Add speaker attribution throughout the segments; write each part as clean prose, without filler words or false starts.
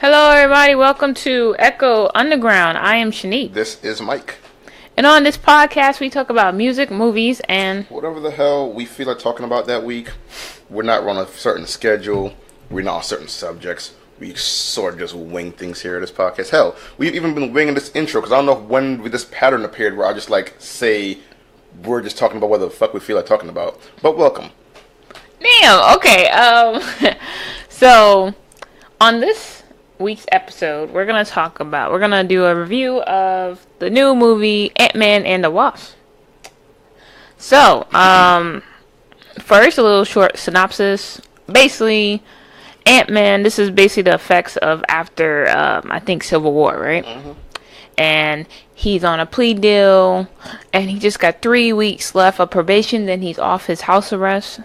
Speaker 1: Hello, everybody. Welcome to Echo Underground. I am Shanique.
Speaker 2: This is Mike.
Speaker 1: And on this podcast, we talk about music, movies, and
Speaker 2: whatever the hell we feel like talking about that week. We're not on a certain schedule. We're not on certain subjects. We sort of just wing things here at this podcast. Hell, we've even been winging this intro because I don't know when this pattern appeared where I just say we're just talking about what the fuck we feel like talking about. But welcome.
Speaker 1: Damn. Okay. So on this week's episode, we're gonna do a review of the new movie Ant-Man and the Wasp. So, first a little short synopsis. Basically, Ant-Man, this is basically the effects of after I think Civil War, right? Mm-hmm. And he's on a plea deal, and he just got 3 weeks left of probation, then he's off his house arrest.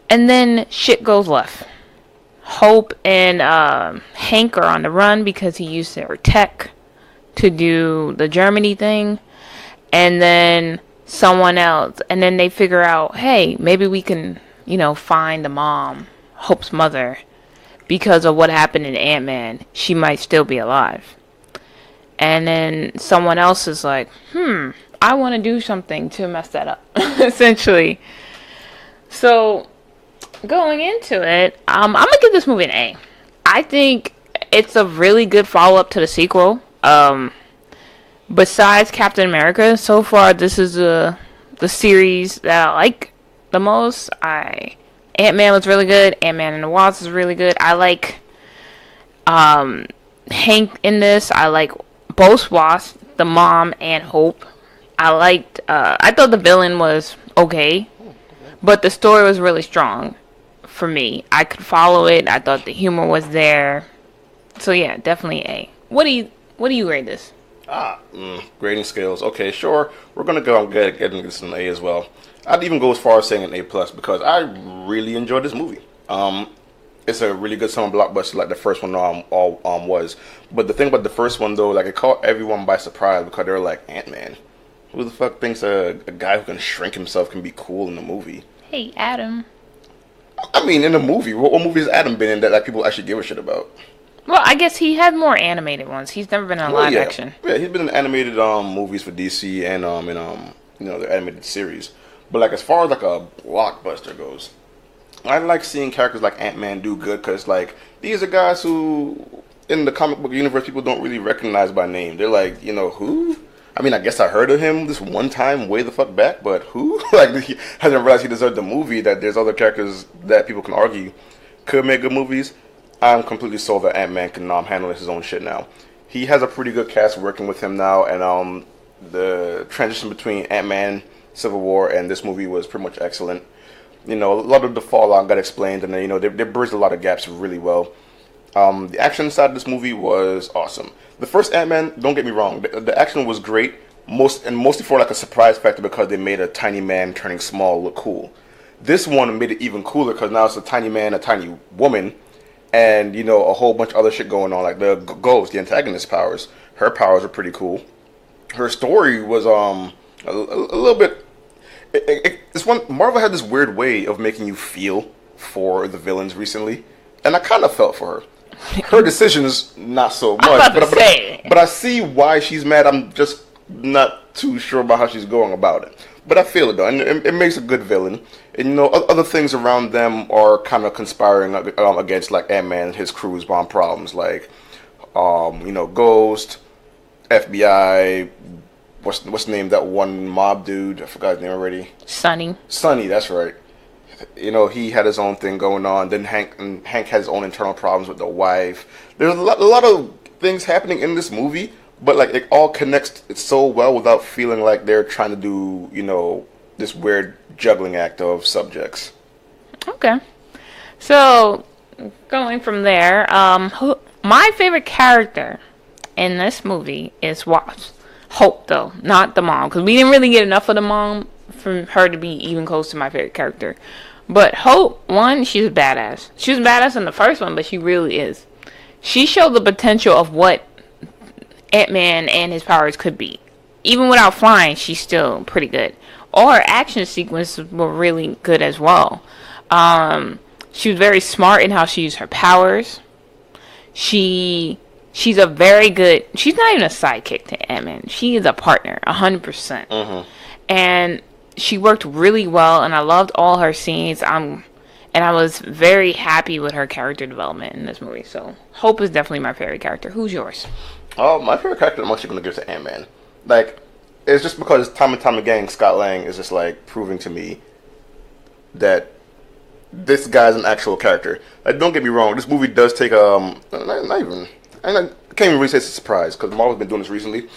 Speaker 1: And then shit goes left. Hope and Hank are on the run because he used their tech to do the Germany thing. And then someone else. And then they figure out, hey, maybe we can, find the mom, Hope's mother. Because of what happened in Ant-Man, she might still be alive. And then someone else is like, I want to do something to mess that up, essentially. So going into it, I'm gonna give this movie an A. I think it's a really good follow-up to the sequel. Besides Captain America, so far this is the series that I like the most. Ant-Man was really good. Ant-Man and the Wasp is really good. I like Hank in this. I like both Wasp, the mom and Hope. I thought the villain was okay, but the story was really strong. For me, I could follow it. I thought the humor was there. So yeah, definitely A. What do you rate this?
Speaker 2: Grading scales. Okay, sure. We're gonna go and get this an A as well. I'd even go as far as saying an A plus because I really enjoyed this movie. It's a really good summer blockbuster like the first one was. But the thing about the first one though, it caught everyone by surprise because they were like, Ant-Man, who the fuck thinks a guy who can shrink himself can be cool in a movie?
Speaker 1: Hey, Adam.
Speaker 2: I mean, in a movie, what movie has Adam been in that people actually give a shit about?
Speaker 1: Well, I guess he had more animated ones. He's never been in live action.
Speaker 2: Yeah, he's been in animated movies for DC and in the animated series. But as far as a blockbuster goes, I like seeing characters like Ant-Man do good because these are guys who in the comic book universe people don't really recognize by name. They're like, who? I mean, I guess I heard of him this one time way the fuck back, but who? He hasn't realized he deserved the movie, that there's other characters that people can argue could make good movies. I'm completely sold that Ant-Man can handle his own shit now. He has a pretty good cast working with him now, and the transition between Ant-Man, Civil War, and this movie was pretty much excellent. A lot of the fallout got explained, and they bridged a lot of gaps really well. The action side of this movie was awesome. The first Ant-Man, don't get me wrong, the action was great, mostly for a surprise factor because they made a tiny man turning small look cool. This one made it even cooler because now it's a tiny man, a tiny woman, and a whole bunch of other shit going on, like the Ghost, the antagonist powers. Her powers are pretty cool. Her story was a little bit. Marvel had this weird way of making you feel for the villains recently, and I kind of felt for her. Her decisions, not so much. But I see why she's mad. I'm just not too sure about how she's going about it. But I feel it though, and it makes a good villain. And other things around them are kind of conspiring against Ant-Man and his crew's bomb problems, Ghost, FBI. What's the name? That one mob dude. I forgot his name already.
Speaker 1: Sonny.
Speaker 2: That's right. He had his own thing going on. Then Hank had his own internal problems with the wife. There's a lot of things happening in this movie, but it all connects so well without feeling like they're trying to do this weird juggling act of subjects.
Speaker 1: Okay, so going from there, my favorite character in this movie is Wasp. Hope though, not the mom, because we didn't really get enough of the mom for her to be even close to my favorite character. But Hope, she's a badass. She was badass in the first one, but she really is. She showed the potential of what Ant-Man and his powers could be. Even without flying, she's still pretty good. All her action sequences were really good as well. She was very smart in how she used her powers. She's a very good. She's not even a sidekick to Ant-Man. She is a partner, 100%. And she worked really well, and I loved all her scenes. And I was very happy with her character development in this movie. So Hope is definitely my favorite character. Who's yours?
Speaker 2: Oh, my favorite character, I'm actually going to give to Ant-Man. Like, it's just because time and time again, Scott Lang is just like proving to me that this guy's an actual character. Like, don't get me wrong, this movie does take not even, I can't even really say it's a surprise because Marvel's been doing this recently.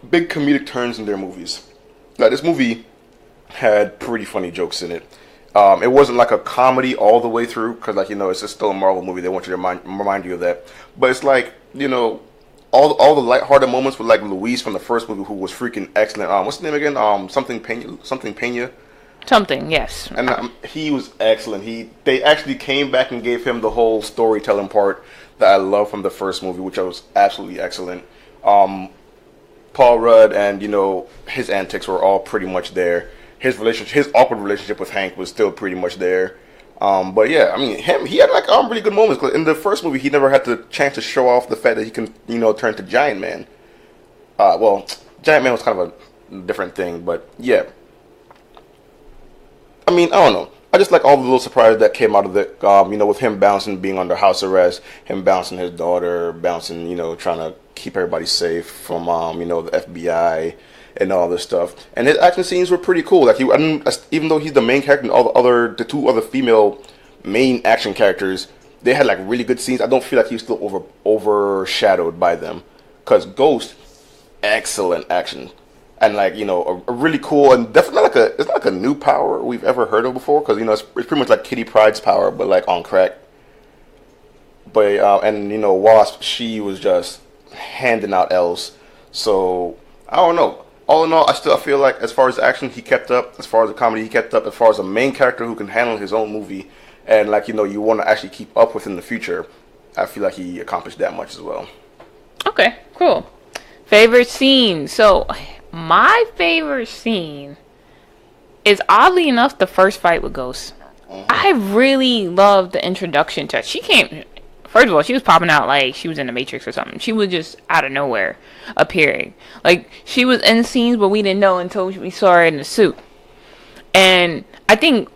Speaker 2: Big comedic turns in their movies. Now, this movie had pretty funny jokes in it. It wasn't like a comedy all the way through because, like, it's just still a Marvel movie. They want you to remind you of that. But it's like, all the lighthearted moments with like Luis from the first movie, who was freaking excellent. What's his name again? Something Pena.
Speaker 1: Something, yes.
Speaker 2: And he was excellent. They actually came back and gave him the whole storytelling part that I love from the first movie, which was absolutely excellent. Paul Rudd and his antics were all pretty much there. His awkward relationship with Hank was still pretty much there. But yeah, I mean, he had like really good moments. Cause in the first movie, he never had the chance to show off the fact that he can, turn to Giant Man. Well, Giant Man was kind of a different thing, but yeah. I mean, I don't know. I just like all the little surprises that came out of it. With him bouncing, being under house arrest, him bouncing his daughter, bouncing, trying to keep everybody safe from, the FBI and all this stuff. And his action scenes were pretty cool. Like even though he's the main character, and the two other female main action characters, they had like really good scenes. I don't feel like he was still overshadowed by them. Cause Ghost, excellent action, and like a really cool and definitely it's not like a new power we've ever heard of before. Cause it's pretty much like Kitty Pryde's power, but like on crack. But and Wasp, she was just handing out L's. So I don't know. All in all, I still feel like as far as action, he kept up. As far as the comedy, he kept up. As far as a main character who can handle his own movie, and like you want to actually keep up with in the future, I feel like he accomplished that much as well.
Speaker 1: Okay, cool. Favorite scene. So my favorite scene is oddly enough the first fight with Ghost. I really loved the introduction to her. She came. First of all, she was popping out like she was in the Matrix or something. She was just out of nowhere appearing. Like, she was in scenes, but we didn't know until we saw her in the suit. And I think,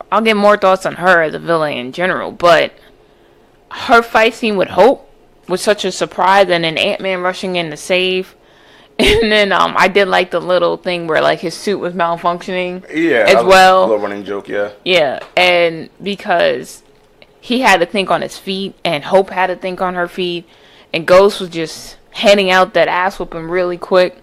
Speaker 1: I'll get more thoughts on her as a villain in general, but her fight scene with Hope was such a surprise, and then Ant-Man rushing in to save. And then I did like the little thing where like his suit was malfunctioning as well.
Speaker 2: A little running joke, yeah.
Speaker 1: Yeah, and because he had to think on his feet, and Hope had to think on her feet, and Ghost was just handing out that ass whooping really quick.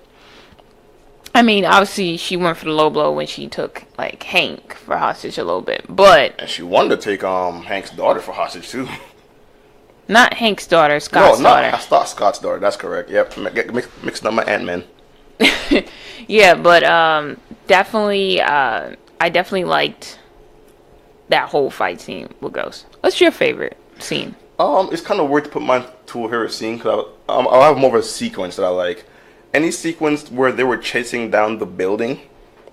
Speaker 1: I mean, obviously, she went for the low blow when she took, like, Hank for hostage a little bit, but...
Speaker 2: And she wanted to take Hank's daughter for hostage, too.
Speaker 1: Not Hank's daughter, Scott's daughter.
Speaker 2: No, Scott's daughter, that's correct. Yep, mixing up my Ant-Man.
Speaker 1: Yeah, but definitely, I definitely liked that whole fight scene with Ghost. What's your favorite scene?
Speaker 2: It's kind of weird to put mine to a favorite scene because I'll have more of a sequence that I like. Any sequence where they were chasing down the building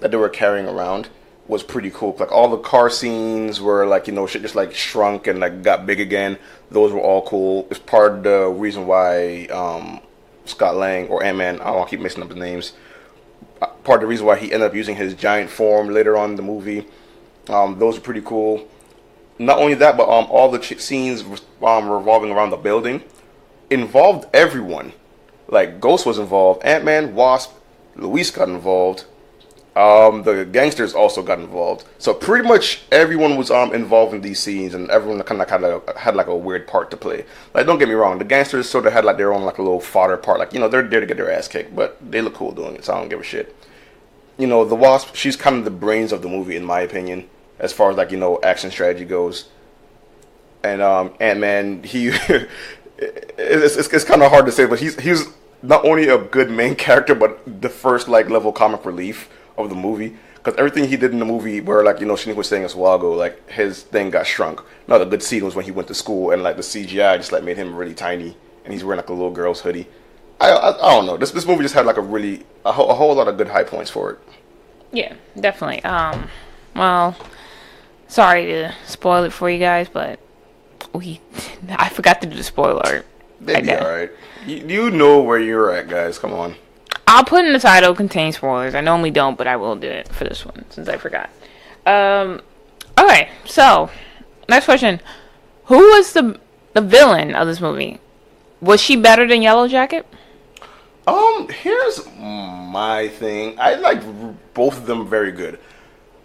Speaker 2: that they were carrying around was pretty cool. Like all the car scenes where like shit just like shrunk and like got big again. Those were all cool. It's part of the reason why Scott Lang or Ant-Man, I don't keep mixing up the names. Part of the reason why he ended up using his giant form later on in the movie. Those are pretty cool. Not only that, but all the scenes revolving around the building involved everyone. Like Ghost was involved, Ant-Man, Wasp, Luis got involved. The gangsters also got involved. So pretty much everyone was involved in these scenes, and everyone kind of had like a weird part to play. Like, don't get me wrong, the gangsters sort of had like their own like a little fodder part. Like they're there to get their ass kicked, but they look cool doing it, so I don't give a shit. The Wasp, she's kind of the brains of the movie in my opinion, as far as like action strategy goes. And Ant-Man, he it's kind of hard to say, but he's not only a good main character, but the first like level comic relief of the movie. Because everything he did in the movie, where like Shanique was saying a while ago, like his thing got shrunk. Another good scene was when he went to school and like the CGI just like made him really tiny, and he's wearing like a little girl's hoodie. I don't know. This movie just had like a whole lot of good high points for it.
Speaker 1: Yeah, definitely. Well, sorry to spoil it for you guys, but I forgot to do the spoiler.
Speaker 2: They'd be alright. You know where you're at, guys. Come on.
Speaker 1: I'll put in the title contain spoilers. I normally don't, but I will do it for this one since I forgot. Okay, so next question: who was the villain of this movie? Was she better than Yellow Jacket?
Speaker 2: Here's my thing. I like both of them very good,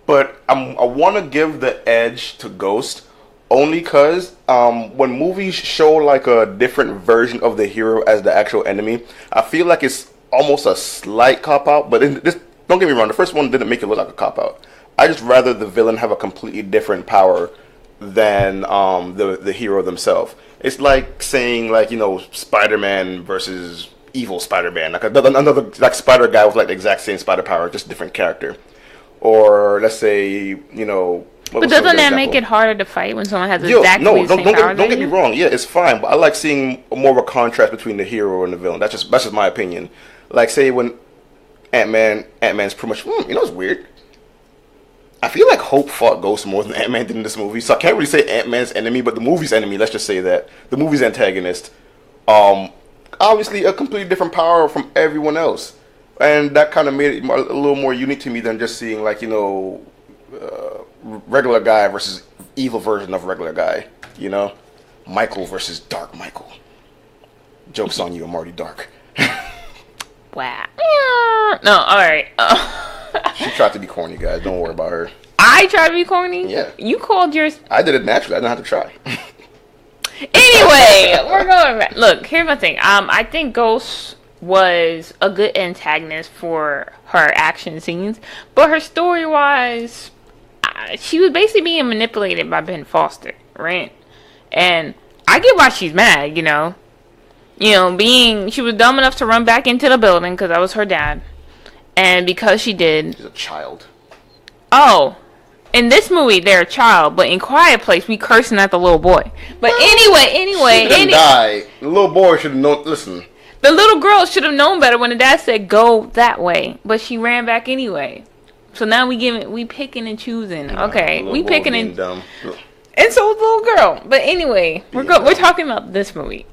Speaker 2: but I want to give the edge to Ghost only because when movies show like a different version of the hero as the actual enemy, I feel like it's almost a slight cop out. But this, don't get me wrong, the first one didn't make it look like a cop out. I just rather the villain have a completely different power than the hero themselves. It's like saying like Spider-Man versus evil Spider-Man, like another like Spider guy with like the exact same spider power, just different character. Or let's say
Speaker 1: But doesn't that make it harder to fight when someone has exactly the same power?
Speaker 2: Don't get me wrong. Yeah, it's fine, but I like seeing more of a contrast between the hero and the villain. That's just my opinion. Like say when Ant-Man's pretty much it's weird. I feel like Hope fought Ghost more than Ant-Man did in this movie, so I can't really say Ant-Man's enemy, but the movie's enemy. Let's just say that the movie's antagonist. Obviously a completely different power from everyone else, and that kind of made it a little more unique to me than just seeing like regular guy versus evil version of regular guy. Michael versus Dark Michael. Joke's on you, I'm already dark.
Speaker 1: Wow. No, all right.
Speaker 2: She tried to be corny, guys. Don't worry about her.
Speaker 1: I tried to be corny?
Speaker 2: Yeah.
Speaker 1: You called yours.
Speaker 2: I did it naturally. I didn't have to try.
Speaker 1: Anyway, we're going back. Look, here's my thing. I think Ghost was a good antagonist for her action scenes, but her story-wise, she was basically being manipulated by Ben Foster, right? And I get why she's mad, she was dumb enough to run back into the building because that was her dad. And because she did...
Speaker 2: She's a child.
Speaker 1: Oh. In this movie, they're a child, but in Quiet Place, we cursing at the little boy. But anyway...
Speaker 2: She didn't die. The little boy should have known... Listen.
Speaker 1: The little girl should have known better when the dad said, go that way. But she ran back anyway. So now we picking and choosing. Okay. We picking and...
Speaker 2: dumb.
Speaker 1: And so was the little girl. But anyway, we're talking about this movie.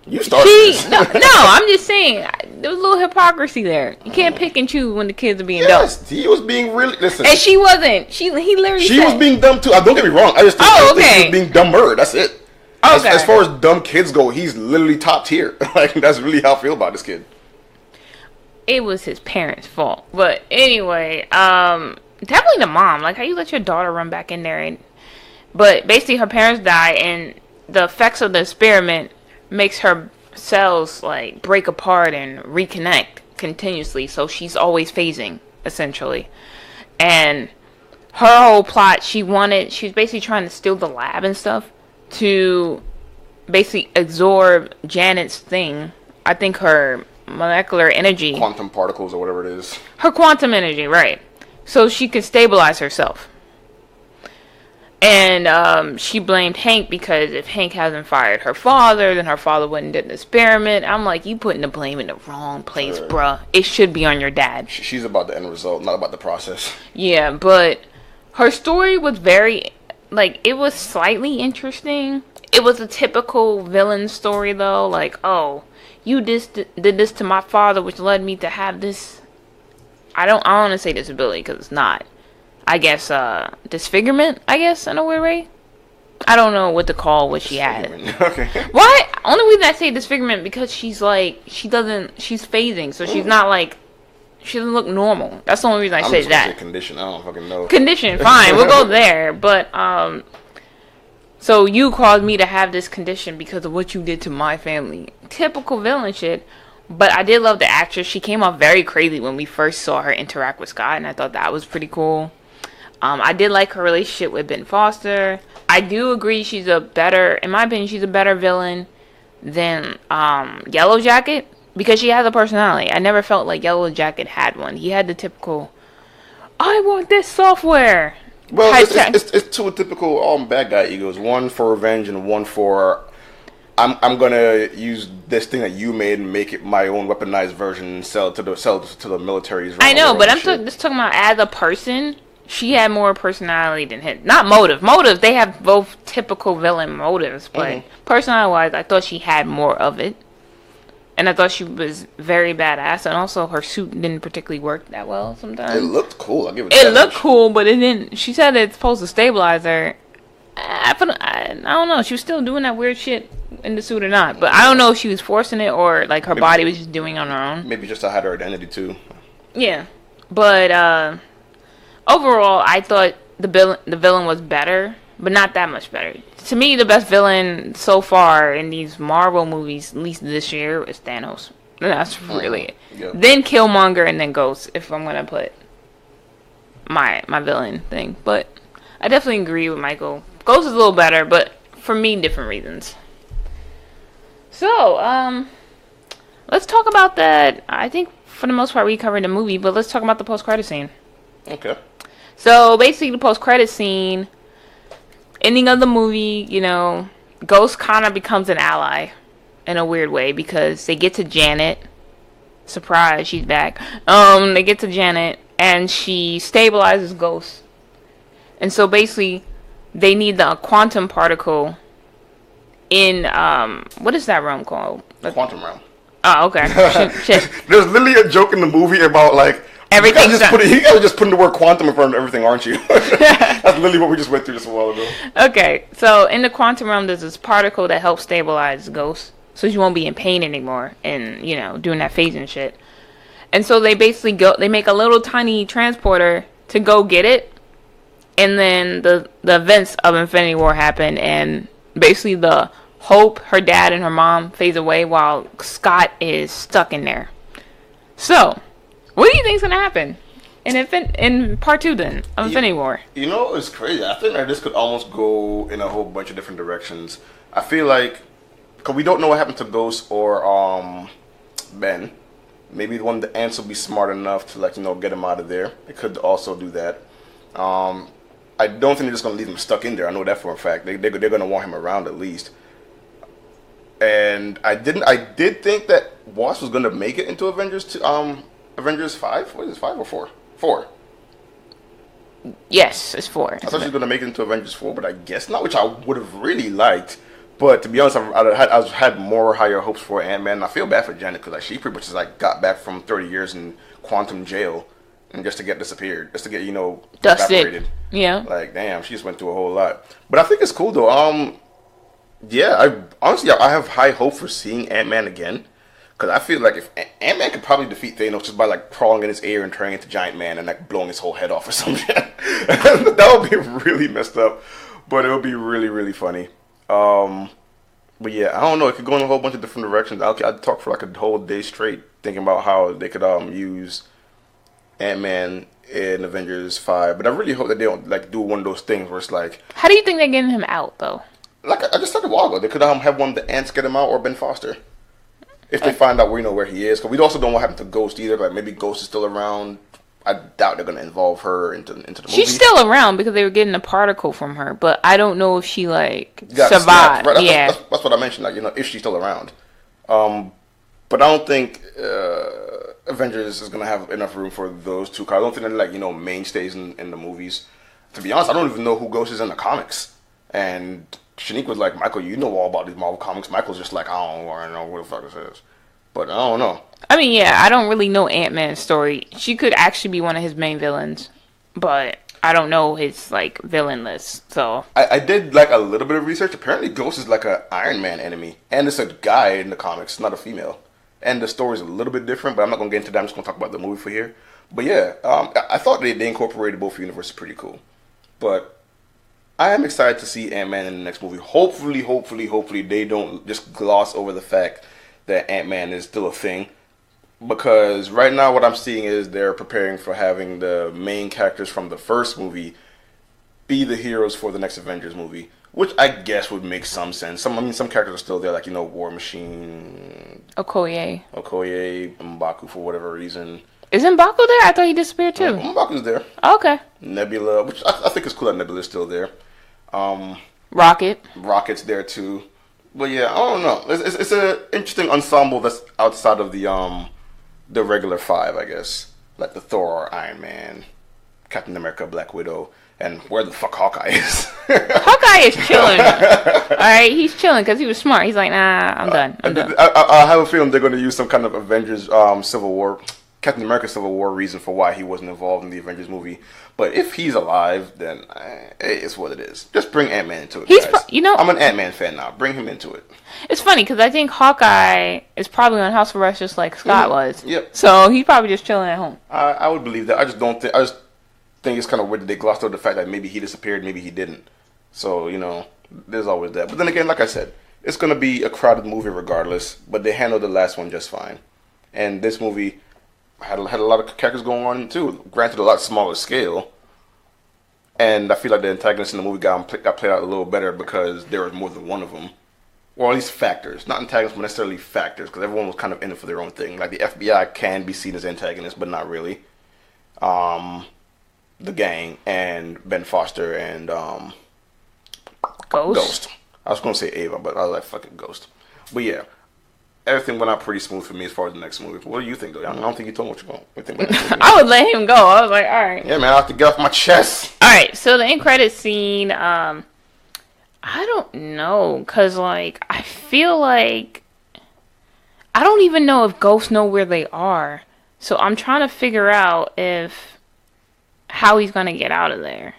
Speaker 2: You started this.
Speaker 1: No, I'm just saying there was a little hypocrisy there. You can't pick and choose when the kids are being dumb.
Speaker 2: He was being really listen.
Speaker 1: And she wasn't. He literally.
Speaker 2: She was being dumb too. Don't get me wrong. I just think he was being dumber. That's it.
Speaker 1: Okay.
Speaker 2: As far as dumb kids go, he's literally top tier. Like that's really how I feel about this kid.
Speaker 1: It was his parents' fault, but anyway, definitely the mom. Like how you let your daughter run back in there, but basically her parents die, and the effects of the experiment makes her cells like break apart and reconnect continuously, so she's always phasing essentially. And her whole plot, she was basically trying to steal the lab and stuff to basically absorb Janet's thing. I think her molecular energy,
Speaker 2: quantum particles or whatever it is,
Speaker 1: her quantum energy, right, so she could stabilize herself. And she blamed Hank because if Hank hasn't fired her father, then her father wouldn't do the experiment. I'm like, you putting the blame in the wrong place, bruh. It should be on your dad.
Speaker 2: She's about the end result, not about the process.
Speaker 1: Yeah, but her story was it was slightly interesting. It was a typical villain story, though. Like, oh, you did this to my father, which led me to have this. I don't want to say disability because it's not. I guess, disfigurement, in a weird way. I don't know what to call what she had.
Speaker 2: Okay.
Speaker 1: Why? Only reason I say disfigurement because she's phasing, so she's not like, she doesn't look normal. That's the only reason I say that.
Speaker 2: Say condition, I don't fucking know.
Speaker 1: Condition, fine, we'll go there, but, so you caused me to have this condition because of what you did to my family. Typical villain shit. But I did love the actress. She came off very crazy when we first saw her interact with Scott, and I thought that was pretty cool. I did like her relationship with Ben Foster. I do agree in my opinion, she's a better villain than Yellow Jacket because she has a personality. I never felt like Yellow Jacket had one. He had the typical, I want this software.
Speaker 2: Well, it's two typical typical bad guy egos. One for revenge and one for I'm gonna use this thing that you made and make it my own weaponized version and sell it to the militaries.
Speaker 1: I know, but I'm just talking about as a person. she had more personality than him. Not motive. Motive, they have both typical villain motives, but personality-wise, I thought she had more of it. And I thought she was very badass, and also her suit didn't particularly work that well sometimes.
Speaker 2: It looked cool. I'll give it.
Speaker 1: It looked cool, but it didn't. She said it's supposed to stabilize her. I don't know. She was still doing that weird shit in the suit or not, but I don't know if she was forcing it or like her body was just doing it on her own.
Speaker 2: Maybe just to hide her identity too.
Speaker 1: Yeah, but overall, I thought the villain was better, but not that much better. To me, the best villain so far in these Marvel movies, at least this year, is Thanos. That's really it.
Speaker 2: Yeah.
Speaker 1: Then Killmonger and then Ghost, if I'm gonna put my villain thing. But I definitely agree with Michael. Ghost is a little better, but for me, different reasons. So, let's talk about that. I think for the most part we covered the movie, but let's talk about the post-credit scene.
Speaker 2: Okay.
Speaker 1: So basically, the post-credit scene, ending of the movie, you know, Ghost kind of becomes an ally in a weird way because they get to Janet. Surprise, she's back. They get to Janet and she stabilizes Ghost. And so basically, they need the quantum particle in what is that realm called?
Speaker 2: The quantum realm.
Speaker 1: Oh, okay. Shit.
Speaker 2: There's literally a joke in the movie about like
Speaker 1: Everything's
Speaker 2: you guys are just putting the word quantum in front of everything, aren't you? That's literally what we just went through just a while ago.
Speaker 1: Okay, so in the quantum realm, there's this particle that helps stabilize Ghost, so she won't be in pain anymore, and you know, doing that phasing shit. And so they basically they make a little tiny transporter to go get it, and then the events of Infinity War happen, and basically the Hope, her dad, and her mom phase away while Scott is stuck in there. So, what do you think's gonna happen in part 2 then of Infinity War?
Speaker 2: You know, it's crazy. I think that this could almost go in a whole bunch of different directions. I feel like, because we don't know what happened to Ghost or Ben. Maybe one of the ants will be smart enough to, like, you know, get him out of there. It could also do that. I don't think they're just gonna leave him stuck in there. I know that for a fact. They're gonna want him around at least. And I did think that Wasp was gonna make it into Avengers 5. What is it, 5 or 4? 4.
Speaker 1: Yes, it's 4.
Speaker 2: I thought she was gonna make it into Avengers 4, but I guess not, which I would have really liked. But to be honest, I had more higher hopes for Ant-Man. I feel bad for Janet because like she pretty much just like got back from 30 years in quantum jail, and just to get disappeared, just to get
Speaker 1: dusted.
Speaker 2: evaporated.
Speaker 1: Yeah.
Speaker 2: Like damn, she just went through a whole lot. But I think it's cool though. Yeah, I have high hope for seeing Ant-Man again. Because I feel like if Ant-Man could probably defeat Thanos just by like crawling in his ear and turning into Giant Man and like blowing his whole head off or something. That would be really messed up. But it would be really, really funny. But yeah, I don't know. It could go in a whole bunch of different directions. I'd talk for like a whole day straight thinking about how they could use Ant-Man in Avengers 5. But I really hope that they don't like do one of those things where it's like...
Speaker 1: How do you think they're getting him out though?
Speaker 2: Like I just said a while ago, they could have one of the ants get him out or Ben Foster. If they find out where he is. Because we also don't know what happened to Ghost either. Like maybe Ghost is still around. I doubt they're going to involve her into the movie.
Speaker 1: She's still around because they were getting a particle from her. But I don't know if she like survived.
Speaker 2: Right,
Speaker 1: yeah.
Speaker 2: That's what I mentioned. Like, if she's still around. But I don't think Avengers is going to have enough room for those two. Cause I don't think they're like, mainstays in the movies. To be honest, I don't even know who Ghost is in the comics. And... Shanique was like, Michael, you know all about these Marvel comics. Michael's just like, I don't know what the fuck this is. But I don't know.
Speaker 1: I mean, yeah, I don't really know Ant-Man's story. She could actually be one of his main villains. But I don't know his, like, villain list, so...
Speaker 2: I did, like, a little bit of research. Apparently, Ghost is, like, an Iron Man enemy. And it's a guy in the comics, not a female. And the story's a little bit different, but I'm not going to get into that. I'm just going to talk about the movie for here. But, yeah, I thought they incorporated both universes pretty cool. But... I am excited to see Ant-Man in the next movie. Hopefully, they don't just gloss over the fact that Ant-Man is still a thing. Because right now what I'm seeing is they're preparing for having the main characters from the first movie be the heroes for the next Avengers movie. Which I guess would make some sense. Some characters are still there, like, War Machine.
Speaker 1: Okoye,
Speaker 2: M'Baku for whatever reason.
Speaker 1: Is M'Baku there? I thought he disappeared too.
Speaker 2: M'Baku's there.
Speaker 1: Oh, okay.
Speaker 2: Nebula, which I think is cool that Nebula's still there. Rocket's there too. But yeah, I don't know. It's an interesting ensemble that's outside of the regular 5, I guess. Like the Thor or Iron Man Captain America, Black Widow, and where the fuck Hawkeye is.
Speaker 1: Hawkeye is chilling. All right, he's chilling because he was smart. He's like, nah, I'm done.
Speaker 2: I have a feeling they're going to use some kind of Avengers Civil War, Captain America Civil War reason for why he wasn't involved in the Avengers movie. But if he's alive, then it's what it is. Just bring Ant-Man into it, guys. I'm an Ant-Man fan now. Bring him into it.
Speaker 1: It's funny because I think Hawkeye is probably on house arrest just like Scott was.
Speaker 2: Yep.
Speaker 1: So he's probably just chilling at home.
Speaker 2: I would believe that. I just think it's kind of weird that they glossed over the fact that maybe he disappeared, maybe he didn't. So, there's always that. But then again, like I said, it's going to be a crowded movie regardless, but they handled the last one just fine. And this movie had a lot of characters going on too. Granted, a lot smaller scale. And I feel like the antagonists in the movie got played out a little better because there was more than one of them. Or at least factors. Not antagonists, but necessarily factors, because everyone was kind of in it for their own thing. Like the FBI can be seen as antagonists, but not really. The gang and Ben Foster and Ghost. I was going to say Ava, but I was like, fucking Ghost. But yeah, everything went out pretty smooth for me as far as the next movie. What do you think, though? I don't think you told me what you're going.
Speaker 1: I would let him go. I was like, all right.
Speaker 2: Yeah, man, I have to get off my chest.
Speaker 1: All right, so the end credit scene, I don't know, because, like, I feel like I don't even know if ghosts know where they are. So I'm trying to figure out how he's going to get out of there.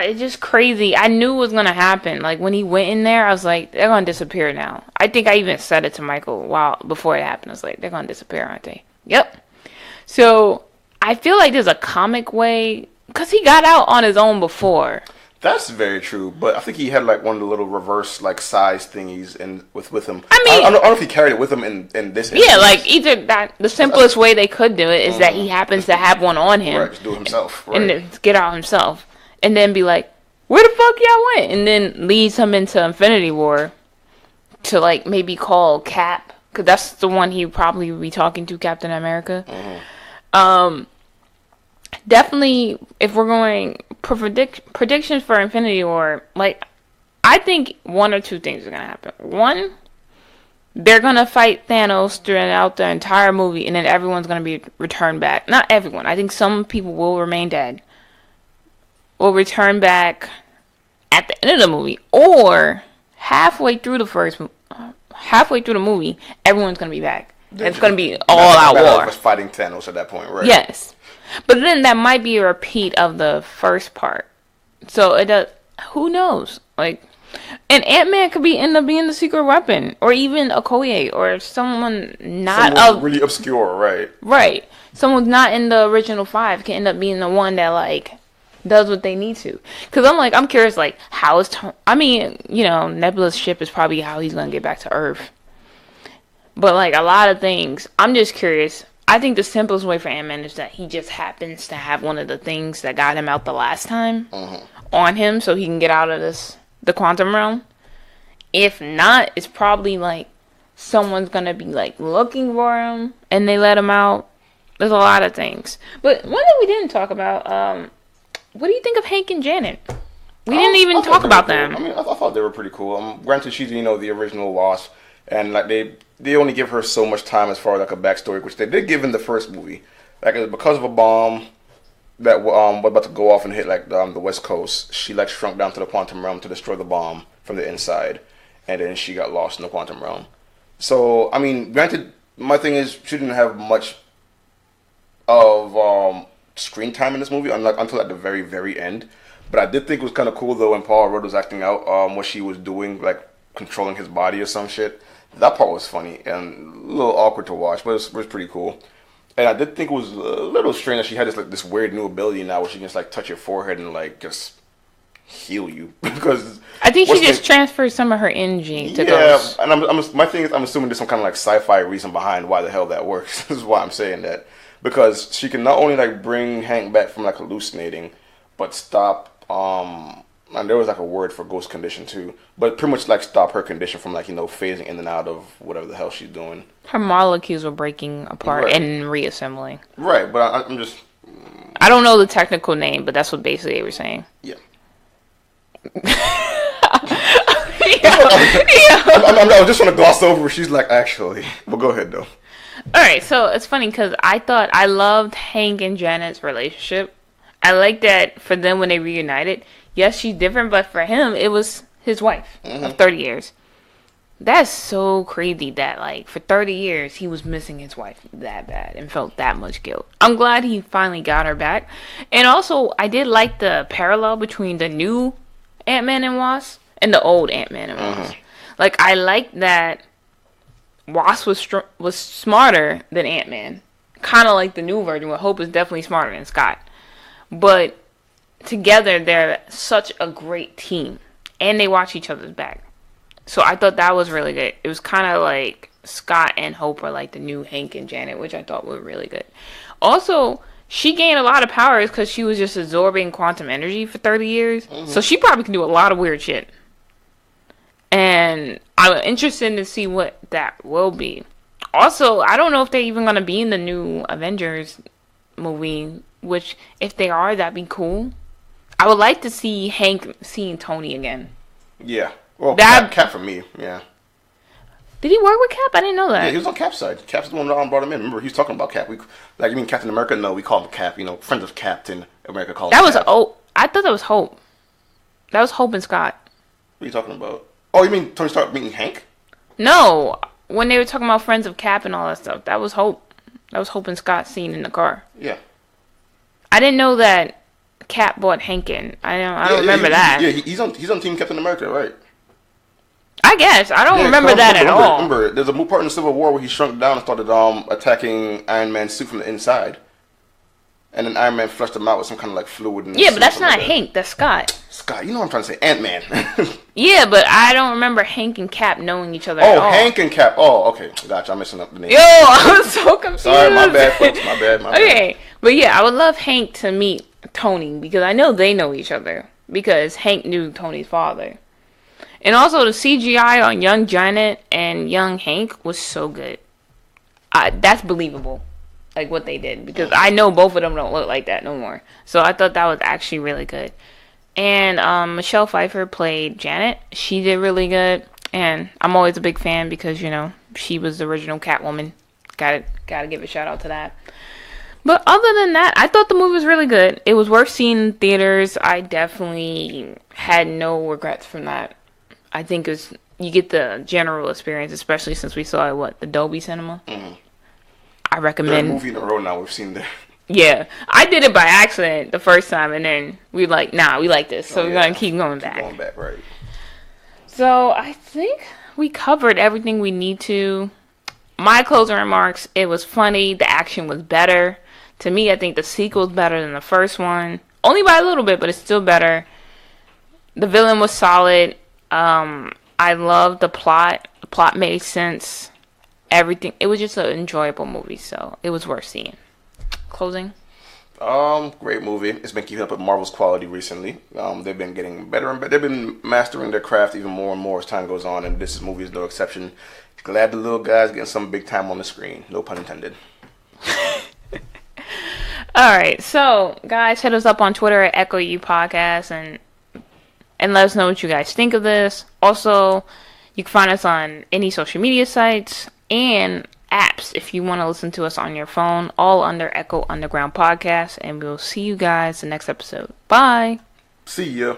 Speaker 1: It's just crazy. I knew it was going to happen. Like, when he went in there, I was like, they're going to disappear now. I think I even said it to Michael before it happened. I was like, they're going to disappear, aren't they? Yep. So, I feel like there's a comic way, because he got out on his own before.
Speaker 2: That's very true, but I think he had like one of the little reverse like size thingies with him.
Speaker 1: I mean,
Speaker 2: I don't know if he carried it with him in this.
Speaker 1: Yeah, like either that the simplest way they could do it is that he happens to have one on him,
Speaker 2: right? Just do it himself, right?
Speaker 1: And then get out himself, and then be like, "Where the fuck y'all went?" And then leads him into Infinity War to like maybe call Cap, because that's the one he probably would be talking to, Captain America. Definitely, if we're going predictions for Infinity War, like, I think one or two things are going to happen. One, they're going to fight Thanos throughout the entire movie, and then everyone's going to be returned back. Not everyone. I think some people will remain dead. Will return back at the end of the movie. Or, halfway through the movie, everyone's going to be back. It's going to be all-out war.
Speaker 2: Was fighting Thanos at that point, right?
Speaker 1: Yes. But then that might be a repeat of the first part. So it does. Who knows? Like, and Ant-Man could end up being the secret weapon, or even Okoye, or someone
Speaker 2: really obscure, right?
Speaker 1: Right. Someone's not in the original 5 can end up being the one that like does what they need to. Because I'm curious, like, how is Nebula's ship is probably how he's gonna get back to Earth. But like a lot of things, I'm just curious. I think the simplest way for Ant-Man is that he just happens to have one of the things that got him out the last time on him, so he can get out of the quantum realm. If not, it's probably like someone's gonna be like looking for him, and they let him out. There's a lot of things, but one thing we didn't talk about. What do you think of Hank and Janet? We didn't even talk about them.
Speaker 2: I mean, I thought they were pretty cool. Granted, she's the original Wasp, and like they only give her so much time as far as like a backstory, which they did give in the first movie. Like, because of a bomb that was about to go off and hit like the West Coast, she like shrunk down to the quantum realm to destroy the bomb from the inside, and then she got lost in the quantum realm. So I mean, granted, my thing is she didn't have much of screen time in this movie until at the very, very end. But I did think it was kind of cool though when Paul Rudd was acting out what she was doing, like controlling his body or some shit. That part was funny and a little awkward to watch, but it was pretty cool. And I did think it was a little strange that she had this weird new ability now where she can just like touch your forehead and like just heal you. Because
Speaker 1: I think she just transferred some of her energy to Ghost.
Speaker 2: Yeah, and my thing is I'm assuming there's some kind of like sci-fi reason behind why the hell that works. This is why I'm saying that. Because she can not only like bring Hank back from like hallucinating, but stop and there was like a word for Ghost condition too, but pretty much like stop her condition from like phasing in and out of whatever the hell she's doing.
Speaker 1: Her molecules were breaking apart and reassembling.
Speaker 2: Right, but I'm just.
Speaker 1: I don't know the technical name, but that's what basically they were saying.
Speaker 2: Yeah.
Speaker 1: Yeah.
Speaker 2: I just want to gloss over. She's like, actually, well, go ahead though.
Speaker 1: All right, so it's funny because I loved Hank and Janet's relationship. I like that for them when they reunited. Yes, she's different, but for him, it was his wife of 30 years. That's so crazy that, like, for 30 years, he was missing his wife that bad and felt that much guilt. I'm glad he finally got her back. And also, I did like the parallel between the new Ant-Man and Wasp and the old Ant-Man and Wasp. Like, I like that Wasp was smarter than Ant-Man. Kind of like the new version, where Hope is definitely smarter than Scott. But together, they're such a great team. And they watch each other's back. So I thought that was really good. It was kind of like Scott and Hope are like the new Hank and Janet, which I thought were really good. Also, she gained a lot of powers because she was just absorbing quantum energy for 30 years. So she probably can do a lot of weird shit. And I'm interested to see what that will be. Also, I don't know if they're even going to be in the new Avengers movie, which if they are, that'd be cool. I would like to see Hank seeing Tony again.
Speaker 2: Yeah. Well,
Speaker 1: That-
Speaker 2: Cap for me, yeah.
Speaker 1: Did he work with Cap? I didn't know that.
Speaker 2: Yeah, he was on Cap's side. Cap's the one that brought him in. Remember, he was talking about Cap. You mean Captain America? No, we call him Cap. You know, friends of Captain America call him
Speaker 1: That was
Speaker 2: Cap.
Speaker 1: I thought that was Hope. That was Hope and Scott.
Speaker 2: What are you talking about? Oh, you mean Tony Stark meeting Hank?
Speaker 1: No, when they were talking about friends of Cap and all that stuff, that was Hope. That was Hope and Scott seen in the car.
Speaker 2: Yeah.
Speaker 1: I didn't know that Cap bought Hank in. I don't remember that.
Speaker 2: Yeah, he's on Team Captain America, right?
Speaker 1: I guess I don't
Speaker 2: Yeah,
Speaker 1: remember that at all.
Speaker 2: Remember, there's a part in the Civil War where he shrunk down and started attacking Iron Man's suit from the inside, and then Iron Man flushed him out with some kind of like fluid. In the
Speaker 1: Yeah,
Speaker 2: suit,
Speaker 1: but that's
Speaker 2: something
Speaker 1: not
Speaker 2: like that.
Speaker 1: Hank. That's Scott.
Speaker 2: Scott, you know what I'm trying to say, Ant-Man.
Speaker 1: Yeah, but I don't remember Hank and Cap knowing each other at all.
Speaker 2: Hank and Cap. Oh, okay, gotcha. I'm messing up the name.
Speaker 1: Yo, I was so confused.
Speaker 2: Sorry, my bad, folks. My bad.
Speaker 1: Okay, but yeah, I would love Hank to meet Tony because I know they know each other because Hank knew Tony's father. And also the CGI on young Janet and young Hank was so good. That's believable, like what they did, because I know both of them don't look like that no more. So I thought that was actually really good. And Michelle Pfeiffer played Janet. She did really good, and I'm always a big fan because you know she was the original Catwoman. Gotta give a shout out to that. But other than that, I thought the movie was really good. It was worth seeing in theaters. I definitely had no regrets from that. I think you get the general experience, especially since we saw it, the Dolby Cinema. I recommend.
Speaker 2: Third movie in a row now we've seen that.
Speaker 1: Yeah, I did it by accident the first time, and then we were like, nah, we like this, so we're gonna keep going back.
Speaker 2: Going back, right?
Speaker 1: So I think we covered everything we need to. My closing remarks: it was funny. The action was better. To me, I think the sequel's better than the first one, only by a little bit, but it's still better. The villain was solid. I loved the plot. The plot made sense. Everything. It was just an enjoyable movie, so it was worth seeing. Closing.
Speaker 2: Great movie. It's been keeping up with Marvel's quality recently. They've been getting better and better. They've been mastering their craft even more and more as time goes on, and this movie is no exception. Glad the little guy's getting some big time on the screen. No pun intended.
Speaker 1: Alright, so guys, hit us up on Twitter at EchoU Podcast and let us know what you guys think of this. Also, you can find us on any social media sites and apps if you want to listen to us on your phone, all under Echo Underground Podcast. And we'll see you guys the next episode. Bye.
Speaker 2: See ya.